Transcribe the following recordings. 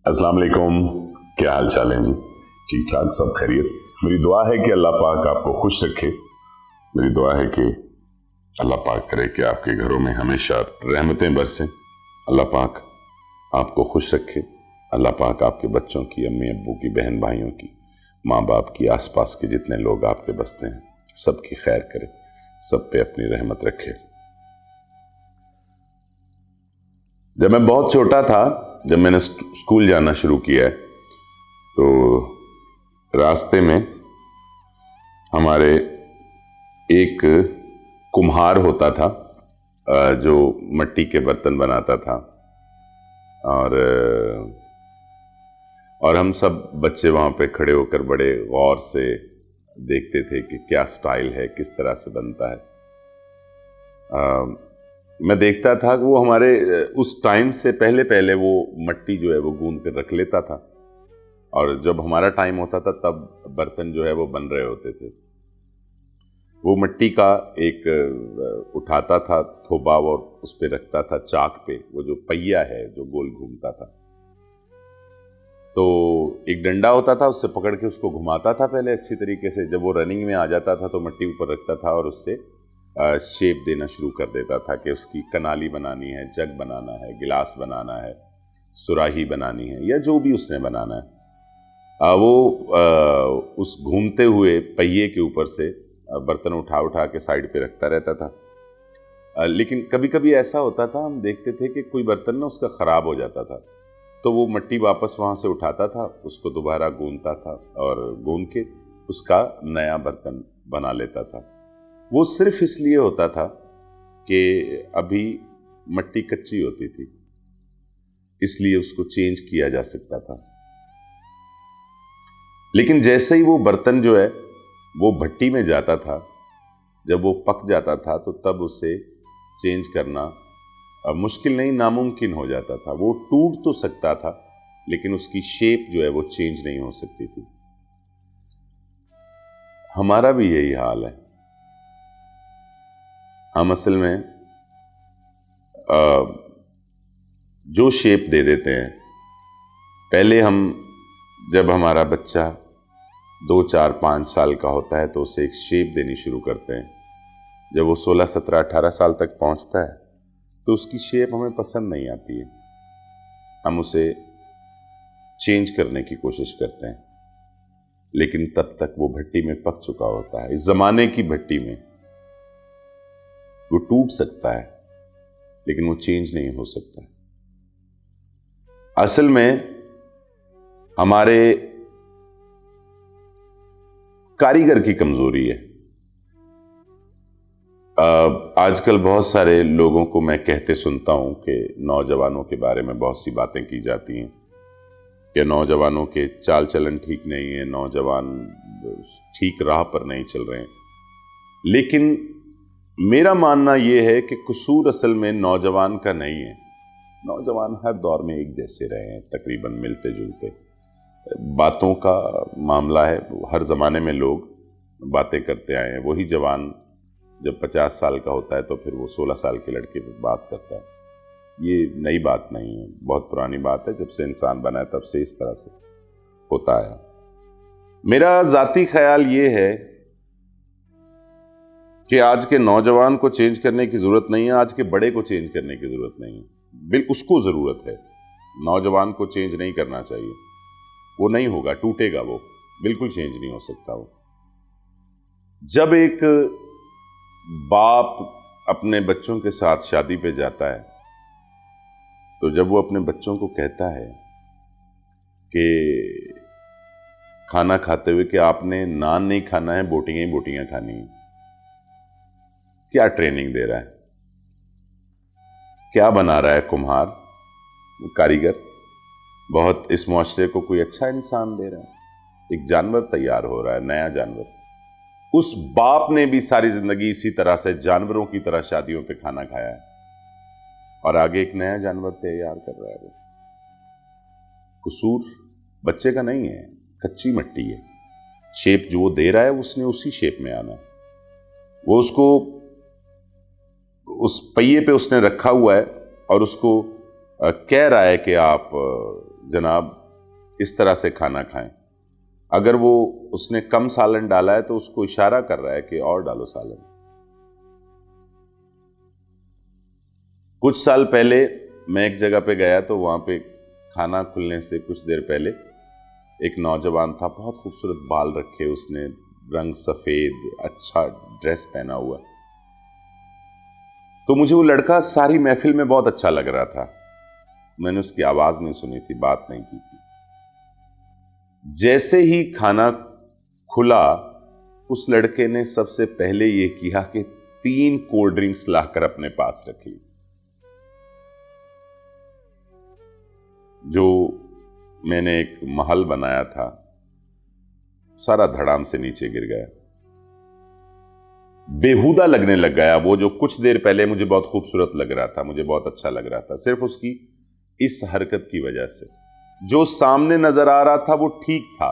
अस्सलाम वालेकुम। क्या हाल चाल है जी? ठीक ठाक, सब खैरियत। मेरी दुआ है कि अल्लाह पाक आपको खुश रखे। मेरी दुआ है कि अल्लाह पाक करे कि आपके घरों में हमेशा रहमतें बरसें। अल्लाह पाक आपको खुश रखे। अल्लाह पाक आपके बच्चों की, अम्मी अब्बू की, बहन भाइयों की, माँ बाप की, आसपास के जितने लोग आपके बसते हैं सबकी खैर करे, सब पे अपनी रहमत रखे। जब मैं बहुत छोटा था, जब मैंने स्कूल जाना शुरू किया है, तो रास्ते में हमारे एक कुम्हार होता था जो मिट्टी के बर्तन बनाता था। और हम सब बच्चे वहाँ पे खड़े होकर बड़े गौर से देखते थे कि क्या स्टाइल है, किस तरह से बनता है। मैं देखता था कि वो हमारे उस टाइम से पहले वो मिट्टी जो है वो गूंद कर रख लेता था, और जब हमारा टाइम होता था तब बर्तन जो है वो बन रहे होते थे। वो मिट्टी का एक उठाता था थोबा और उस पे रखता था चाक पे, वो जो पहिया है जो गोल घूमता था। तो एक डंडा होता था, उससे पकड़ के उसको घुमाता था पहले अच्छी तरीके से। जब वो रनिंग में आ जाता था तो मिट्टी ऊपर रखता था और उससे शेप देना शुरू कर देता था कि उसकी कनाली बनानी है, जग बनाना है, गिलास बनाना है, सुराही बनानी है, या जो भी उसने बनाना है। वो उस घूमते हुए पहिए के ऊपर से बर्तन उठा उठा के साइड पे रखता रहता था। लेकिन कभी कभी ऐसा होता था, हम देखते थे कि कोई बर्तन ना उसका ख़राब हो जाता था, तो वो मिट्टी वापस वहाँ से उठाता था, उसको दोबारा गूंथता था और गूंथ के उसका नया बर्तन बना लेता था। वो सिर्फ इसलिए होता था कि अभी मिट्टी कच्ची होती थी, इसलिए उसको चेंज किया जा सकता था। लेकिन जैसे ही वो बर्तन जो है वो भट्टी में जाता था, जब वो पक जाता था, तो तब उसे चेंज करना मुश्किल नहीं, नामुमकिन हो जाता था। वो टूट तो सकता था, लेकिन उसकी शेप जो है वो चेंज नहीं हो सकती थी। हमारा भी यही हाल है। हम असल में जो शेप दे देते हैं, पहले हम जब हमारा बच्चा 2, 4, 5 साल का होता है तो उसे एक शेप देनी शुरू करते हैं। जब वो 16, 17, 18 साल तक पहुंचता है तो उसकी शेप हमें पसंद नहीं आती है, हम उसे चेंज करने की कोशिश करते हैं। लेकिन तब तक वो भट्टी में पक चुका होता है। इस जमाने की भट्टी में वो टूट सकता है, लेकिन वो चेंज नहीं हो सकता। असल में हमारे कारीगर की कमजोरी है। आजकल बहुत सारे लोगों को मैं कहते सुनता हूं कि नौजवानों के बारे में बहुत सी बातें की जाती हैं कि नौजवानों के चाल चलन ठीक नहीं है, नौजवान ठीक राह पर नहीं चल रहे हैं। लेकिन मेरा मानना यह है कि कसूर असल में नौजवान का नहीं है। नौजवान हर दौर में एक जैसे रहे हैं, तकरीबन मिलते जुलते। बातों का मामला है, हर ज़माने में लोग बातें करते आए हैं। वही जवान जब 50 साल का होता है तो फिर वो 16 साल के लड़के पर बात करता है। ये नई बात नहीं है, बहुत पुरानी बात है। जब से इंसान बना है तब से इस तरह से होता है। मेरा ज़ाती ख्याल ये है कि आज के नौजवान को चेंज करने की ज़रूरत नहीं है, आज के बड़े को चेंज करने की ज़रूरत नहीं है। उसको ज़रूरत है, नौजवान को चेंज नहीं करना चाहिए। वो नहीं होगा, टूटेगा, वो बिल्कुल चेंज नहीं हो सकता। वो जब एक बाप अपने बच्चों के साथ शादी पे जाता है, तो जब वो अपने बच्चों को कहता है कि खाना खाते हुए कि आपने नान नहीं खाना है, बोटियां ही बोटियां खानी है, क्या ट्रेनिंग दे रहा है? क्या बना रहा है कुम्हार, कारीगर? बहुत इस मुआशरे को कोई अच्छा इंसान दे रहा है। एक जानवर तैयार हो रहा है, नया जानवर। उस बाप ने भी सारी जिंदगी इसी तरह से जानवरों की तरह शादियों पे खाना खाया है, और आगे एक नया जानवर तैयार कर रहा है। वो कसूर बच्चे का नहीं है, कच्ची मिट्टी है। शेप जो वो दे रहा है उसने उसी शेप में आना है। वो उसको उस पहिए पे उसने रखा हुआ है और उसको कह रहा है कि आप जनाब इस तरह से खाना खाएं। अगर वो उसने कम सालन डाला है तो उसको इशारा कर रहा है कि और डालो सालन। कुछ साल पहले मैं एक जगह पे गया तो वहां पे खाना खुलने से कुछ देर पहले एक नौजवान था, बहुत खूबसूरत बाल रखे उसने, रंग सफेद, अच्छा ड्रेस पहना हुआ। तो मुझे वो लड़का सारी महफिल में बहुत अच्छा लग रहा था। मैंने उसकी आवाज नहीं सुनी थी, बात नहीं की थी। जैसे ही खाना खुला, उस लड़के ने सबसे पहले यह किया कि 3 कोल्ड ड्रिंक्स लाकर अपने पास रख ली। जो मैंने एक महल बनाया था, सारा धड़ाम से नीचे गिर गया। बेहुदा लगने लग गया वो जो कुछ देर पहले मुझे बहुत खूबसूरत लग रहा था, मुझे बहुत अच्छा लग रहा था, सिर्फ उसकी इस हरकत की वजह से। जो सामने नजर आ रहा था वो ठीक था,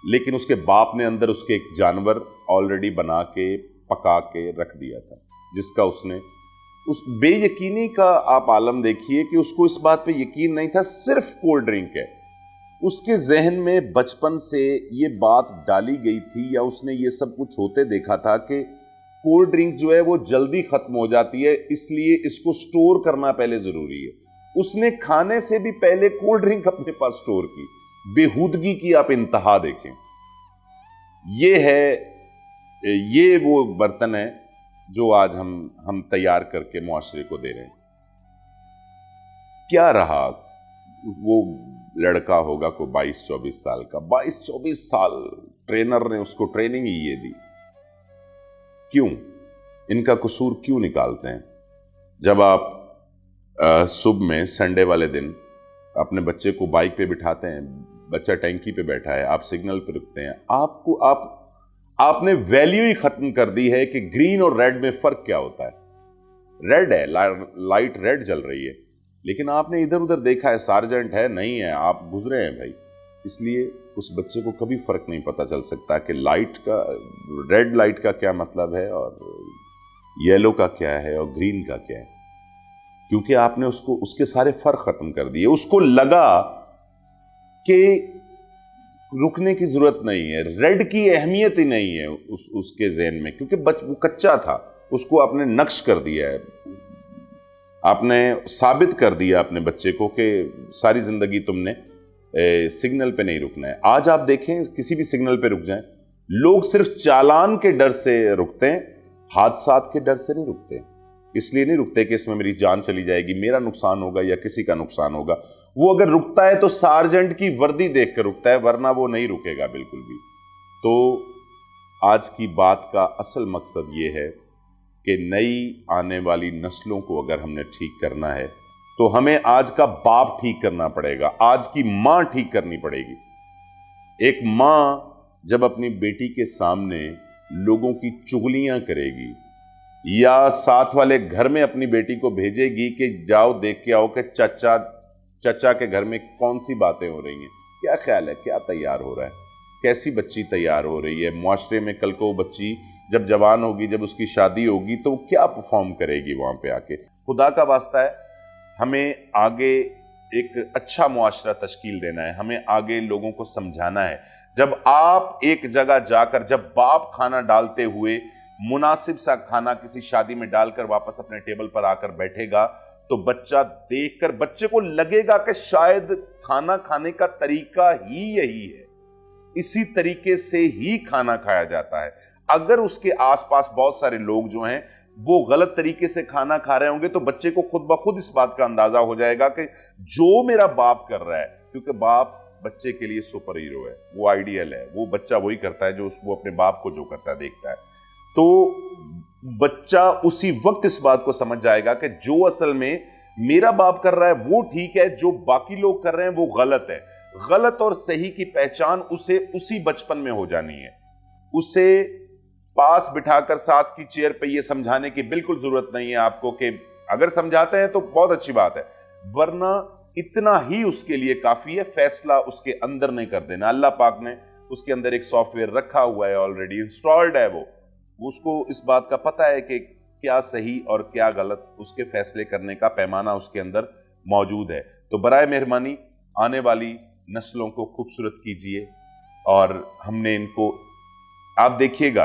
लेकिन उसके बाप ने अंदर उसके एक जानवर ऑलरेडी बना के पका के रख दिया था, जिसका उसने उस बेयकीनी का आप आलम देखिए कि उसको इस बात पे यकीन नहीं था, सिर्फ कोल्ड ड्रिंक है। उसके जहन में बचपन से ये बात डाली गई थी या उसने ये सब कुछ होते देखा था कि कोल्ड ड्रिंक जो है वो जल्दी खत्म हो जाती है, इसलिए इसको स्टोर करना पहले जरूरी है। उसने खाने से भी पहले कोल्ड ड्रिंक अपने पास स्टोर की। बेहूदगी की आप इंतहा देखें। ये वो बर्तन है जो आज हम तैयार करके मुआशरे को दे रहे हैं। क्या रहा, वो लड़का होगा कोई 22-24 साल का, 22-24 साल ट्रेनर ने उसको ट्रेनिंग ही ये दी। क्यों? इनका कसूर क्यों निकालते हैं? जब आप सुबह में संडे वाले दिन अपने बच्चे को बाइक पे बिठाते हैं, बच्चा टैंकी पे बैठा है, आप सिग्नल पे रुकते हैं, आपने वैल्यू ही खत्म कर दी है कि ग्रीन और रेड में फर्क क्या होता है। रेड है, लाइट रेड जल रही है, लेकिन आपने इधर उधर देखा है, सार्जेंट है नहीं है, आप गुजरे हैं भाई। इसलिए उस बच्चे को कभी फर्क नहीं पता चल सकता कि लाइट का, रेड लाइट का क्या मतलब है और येलो का क्या है और ग्रीन का क्या है, क्योंकि आपने उसके सारे फर्क खत्म कर दिए। उसको लगा कि रुकने की जरूरत नहीं है, रेड की अहमियत ही नहीं है उसके जहन में, क्योंकि वो कच्चा था। उसको आपने नक्श कर दिया है, आपने साबित कर दिया अपने बच्चे को कि सारी जिंदगी तुमने सिग्नल पे नहीं रुकना है। आज आप देखें, किसी भी सिग्नल पे रुक जाएं, लोग सिर्फ चालान के डर से रुकते हैं, हादसात के डर से नहीं रुकते। इसलिए नहीं रुकते कि इसमें मेरी जान चली जाएगी, मेरा नुकसान होगा या किसी का नुकसान होगा। वो अगर रुकता है तो सार्जेंट की वर्दी देखकर रुकता है, वरना वो नहीं रुकेगा बिल्कुल भी। तो आज की बात का असल मकसद ये है कि नई आने वाली नस्लों को अगर हमने ठीक करना है तो हमें आज का बाप ठीक करना पड़ेगा, आज की मां ठीक करनी पड़ेगी। एक मां जब अपनी बेटी के सामने लोगों की चुगलियां करेगी या साथ वाले घर में अपनी बेटी को भेजेगी कि जाओ देख के आओ कि चचा के घर में कौन सी बातें हो रही हैं, क्या ख्याल है, क्या तैयार हो रहा है, कैसी बच्ची तैयार हो रही है मुआशरे में? कल को वो बच्ची जब जवान होगी, जब उसकी शादी होगी, तो क्या परफॉर्म करेगी वहां पे आके? खुदा का वास्ता है, हमें आगे एक अच्छा मुआशरा तश्कील देना है, हमें आगे लोगों को समझाना है। जब आप एक जगह जाकर, जब बाप खाना डालते हुए मुनासिब सा खाना किसी शादी में डालकर वापस अपने टेबल पर आकर बैठेगा, तो बच्चा देखकर बच्चे को लगेगा कि शायद खाना खाने का तरीका ही यही है, इसी तरीके से ही खाना खाया जाता है। अगर उसके आसपास बहुत सारे लोग जो हैं वो गलत तरीके से खाना खा रहे होंगे तो बच्चे को खुद ब खुद इस बात का अंदाजा हो जाएगा कि जो मेरा बाप कर रहा है, क्योंकि बाप बच्चे के लिए सुपर हीरो है, वो आइडियल है, वो बच्चा वही करता है जो वो अपने बाप को जो करता है देखता है। तो बच्चा उसी वक्त इस बात को समझ जाएगा कि जो असल में मेरा बाप कर रहा है वो ठीक है, जो बाकी लोग कर रहे हैं वो गलत है। गलत और सही की पहचान उसे उसी बचपन में हो जानी है। उसे पास बिठाकर साथ की चेयर पे ये समझाने की बिल्कुल जरूरत नहीं है आपको, कि अगर समझाते हैं तो बहुत अच्छी बात है, वरना इतना ही उसके लिए काफी है, फैसला उसके अंदर नहीं कर देना। अल्लाह पाक ने उसके अंदर एक सॉफ्टवेयर रखा हुआ है, ऑलरेडी इंस्टॉल्ड है, वो उसको इस बात का पता है कि क्या सही और क्या गलत, उसके फैसले करने का पैमाना उसके अंदर मौजूद है। तो बराए मेहरबानी आने वाली नस्लों को खूबसूरत कीजिए। और हमने इनको, आप देखिएगा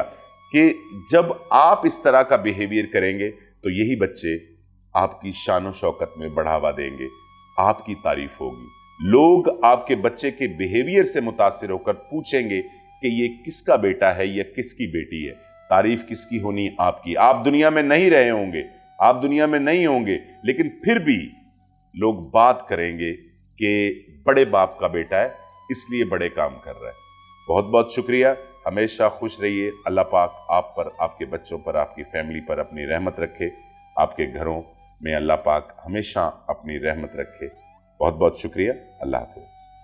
कि जब आप इस तरह का बिहेवियर करेंगे तो यही बच्चे आपकी शान शौकत में बढ़ावा देंगे, आपकी तारीफ होगी। लोग आपके बच्चे के बिहेवियर से मुतासिर होकर पूछेंगे कि ये किसका बेटा है या किसकी बेटी है। तारीफ किसकी होनी? आपकी। आप दुनिया में नहीं रहे होंगे, आप दुनिया में नहीं होंगे, लेकिन फिर भी लोग बात करेंगे कि बड़े बाप का बेटा है, इसलिए बड़े काम कर रहा है। बहुत बहुत शुक्रिया। हमेशा खुश रहिए। अल्लाह पाक आप पर, आपके बच्चों पर, आपकी फैमिली पर अपनी रहमत रखे। आपके घरों में अल्लाह पाक हमेशा अपनी रहमत रखे। बहुत बहुत शुक्रिया। अल्लाह हाफिज़।